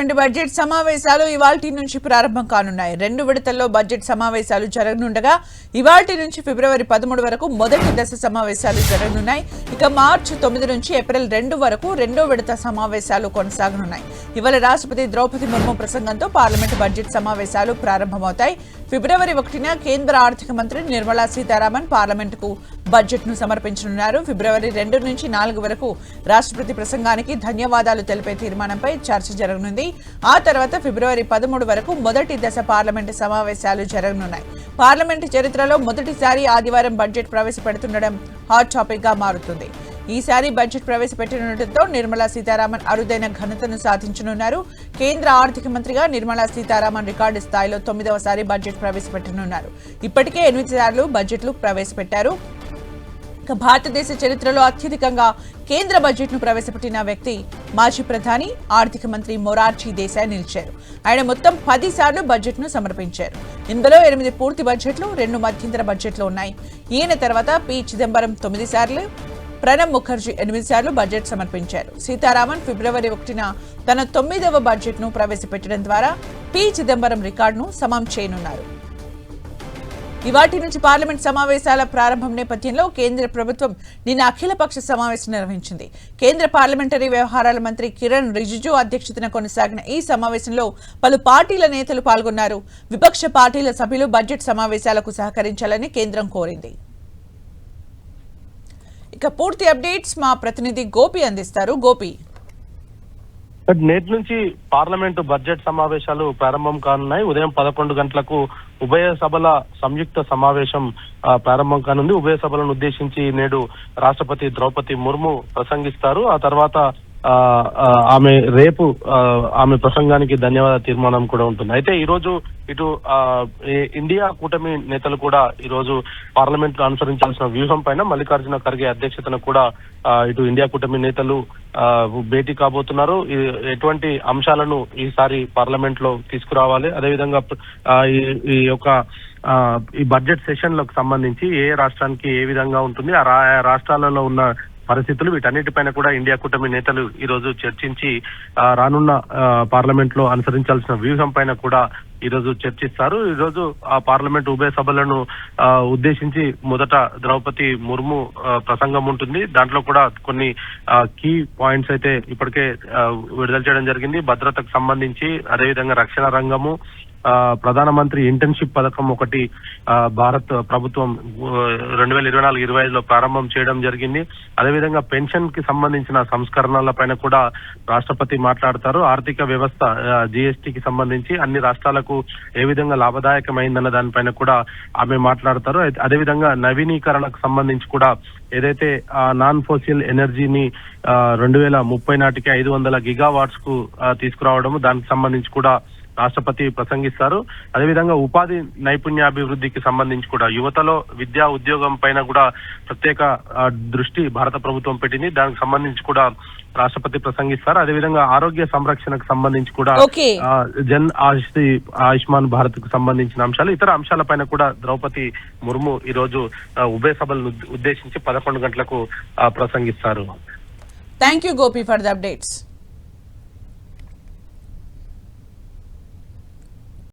Parliament budget సమావేశాలు ఇవాల్టి నుంచి ప్రారంభం కానున్నాయి. 2 విడతల్లో బడ్జెట్ సమావేశాలు జరగనుండగా ఇవాల్టి నుంచి ఫిబ్రవరి 13 వరకు మొదటి దశ సమావేశాలు జరగనున్నాయి. ఇక మార్చి 9 నుంచి ఏప్రిల్ 2 వరకు రెండో విడత సమావేశాలు కొనసాగనున్నాయి. ఇవాళ రాష్ట్రపతి ద్రౌపది ముర్ము ప్రసంగంతో పార్లమెంటు బడ్జెట్ సమావేశాలు ప్రారంభమవుతాయి. ఫిబ్రవరి 1న కేంద్ర ఆర్థిక మంత్రి నిర్మలా సీతారామన్ పార్లమెంటుకు బడ్జెట్ను సమర్పించనున్నారు. ఫిబ్రవరి 2 నుంచి 4 వరకు రాష్ట్రపతి ప్రసంగానికి ధన్యవాదాలు తెలిపే తీర్మానంపై చర్చ జరగనుంది. ఆ తర్వాత ఫిబ్రవరి 13 వరకు మొదటి దశ పార్లమెంటు సమావేశాలు జరగనున్నాయి. పార్లమెంటు చరిత్రలో మొదటిసారి ఆదివారం బడ్జెట్ ప్రవేశపెడుతుండడం హాట్ టాపిక్ గా మారుతుంది. ఈసారి బడ్జెట్ ప్రవేశపెట్టనుండటంతో నిర్మలా సీతారామన్ అరుదైన ఘనతను సాధించనున్నారు. కేంద్ర ఆర్థిక మంత్రిగా నిర్మలా సీతారామన్ రికార్డు స్థాయిలో 9వసారి బడ్జెట్ ప్రవేశపెట్టనున్నారు. ఇప్పటికే 8 సార్లు బడ్జెట్లు ప్రవేశపెట్టారు. భారతదేశ చరిత్రలో అత్యధికంగా కేంద్ర బడ్జెట్ ను ప్రవేశపెట్టిన వ్యక్తి మాజీ ప్రధాని ఆర్థిక మంత్రి మొరార్జీ దేశాయ్ నిలిచారు. ఆయన మొత్తం 10 సార్లు బడ్జెట్ ను సమర్పించారు. ఇందులో 8 పూర్తి బడ్జెట్లు, 2 మధ్యంతర బడ్జెట్లు ఉన్నాయి. ఈయన తర్వాత పి చిదంబరం 9 సార్లు, ప్రణబ్ ముఖర్జీ 8 సార్లు బడ్జెట్ సమర్పించారు. సీతారామన్ ఫిబ్రవరి 1న తన 9వ బడ్జెట్ ను ప్రవేశపెట్టడం ద్వారా పి చిదంబరం రికార్డును సమం చేయనున్నారు. ఇవాటి నుంచి పార్లమెంట్ సమావేశాల ప్రారంభం నేపథ్యంలో కేంద్ర ప్రభుత్వం నిన్న అఖిలపక్ష సమావేశం నిర్వహించింది. కేంద్ర పార్లమెంటరీ వ్యవహారాల మంత్రి కిరణ్ రిజిజు అధ్యక్షతన కొనసాగిన ఈ సమావేశంలో పలు పార్టీల నేతలు పాల్గొన్నారు. విపక్ష పార్టీల సభ్యులు బడ్జెట్ సమావేశాలకు సహకరించాలని కేంద్రం కోరింది. ఇక పూర్తి అప్డేట్స్ మా ప్రతినిధి గోపి అందిస్తారు. గోపి, నేటి నుంచి పార్లమెంటు బడ్జెట్ సమావేశాలు ప్రారంభం కానున్నాయి. ఉదయం 11 గంటలకు ఉభయ సభల సంయుక్త సమావేశం ప్రారంభం కానుంది. ఉభయ సభలను ఉద్దేశించి నేడు రాష్ట్రపతి ద్రౌపది ముర్ము ప్రసంగిస్తారు. ఆ తర్వాత ఆమె రేపు ఆమె ప్రసంగానికి ధన్యవాద తీర్మానం కూడా ఉంటుంది. అయితే ఈ రోజు ఇటు ఇండియా కూటమి నేతలు కూడా ఈ రోజు పార్లమెంట్ లో అనుసరించాల్సిన వ్యూహం పైన మల్లికార్జున ఖర్గే అధ్యక్షతన కూడా ఇటు ఇండియా కూటమి నేతలు భేటీ కాబోతున్నారు. ఎటువంటి అంశాలను ఈసారి పార్లమెంట్ లో తీసుకురావాలి, అదేవిధంగా ఈ బడ్జెట్ సెషన్ లకు సంబంధించి ఏ రాష్ట్రానికి ఏ విధంగా ఉంటుంది, ఆ రాష్ట్రాలలో ఉన్న పరిస్థితులు, వీటన్నిటిపైన కూడా ఇండియా కూటమి నేతలు ఈ రోజు చర్చించి రానున్న పార్లమెంట్ లో అనుసరించాల్సిన వ్యూహం పైన కూడా ఈ రోజు చర్చిస్తారు. ఈ రోజు ఆ పార్లమెంట్ ఉభయ సభలను ఉద్దేశించి మొదట ద్రౌపది ముర్ము ప్రసంగం ఉంటుంది. దాంట్లో కూడా కొన్ని కీ పాయింట్స్ అయితే ఇప్పటికే విడుదల చేయడం జరిగింది. భద్రతకు సంబంధించి, అదేవిధంగా రక్షణ రంగము, ప్రధానమంత్రి ఇంటర్న్షిప్ పథకం ఒకటి భారత్ ప్రభుత్వం 2024-25లో ప్రారంభం చేయడం జరిగింది. అదేవిధంగా పెన్షన్ కి సంబంధించిన సంస్కరణల పైన కూడా రాష్ట్రపతి మాట్లాడతారు. ఆర్థిక వ్యవస్థ జిఎస్టికి సంబంధించి అన్ని రాష్ట్రాలకు ఏ విధంగా లాభదాయకమైందన్న దానిపైన కూడా ఆమె మాట్లాడతారు. అదేవిధంగా నవీనీకరణకు సంబంధించి కూడా ఏదైతే నాన్ ఫోసిల్ ఎనర్జీని 2030 నాటికి 500 గిగావాట్స్ కు తీసుకురావడము, దానికి సంబంధించి కూడా రాష్ట్రపతి ప్రసంగిస్తారు. అదేవిధంగా ఉపాధి నైపుణ్యాభివృద్ధికి సంబంధించి కూడా యువతలో విద్యా ఉద్యోగం పైన కూడా ప్రత్యేక దృష్టి భారత ప్రభుత్వం పెట్టింది. దానికి సంబంధించి కూడా రాష్ట్రపతి ప్రసంగిస్తారు. అదేవిధంగా ఆరోగ్య సంరక్షణకు సంబంధించి కూడా జన్ ఆయుష్మాన్ భారత్ కు సంబంధించిన అంశాలు, ఇతర అంశాలపైన కూడా ద్రౌపది ముర్ము ఈ రోజు ఉభయ సభలను ఉద్దేశించి 11 గంటలకు ప్రసంగిస్తారు. Thank you Gopi for the updates.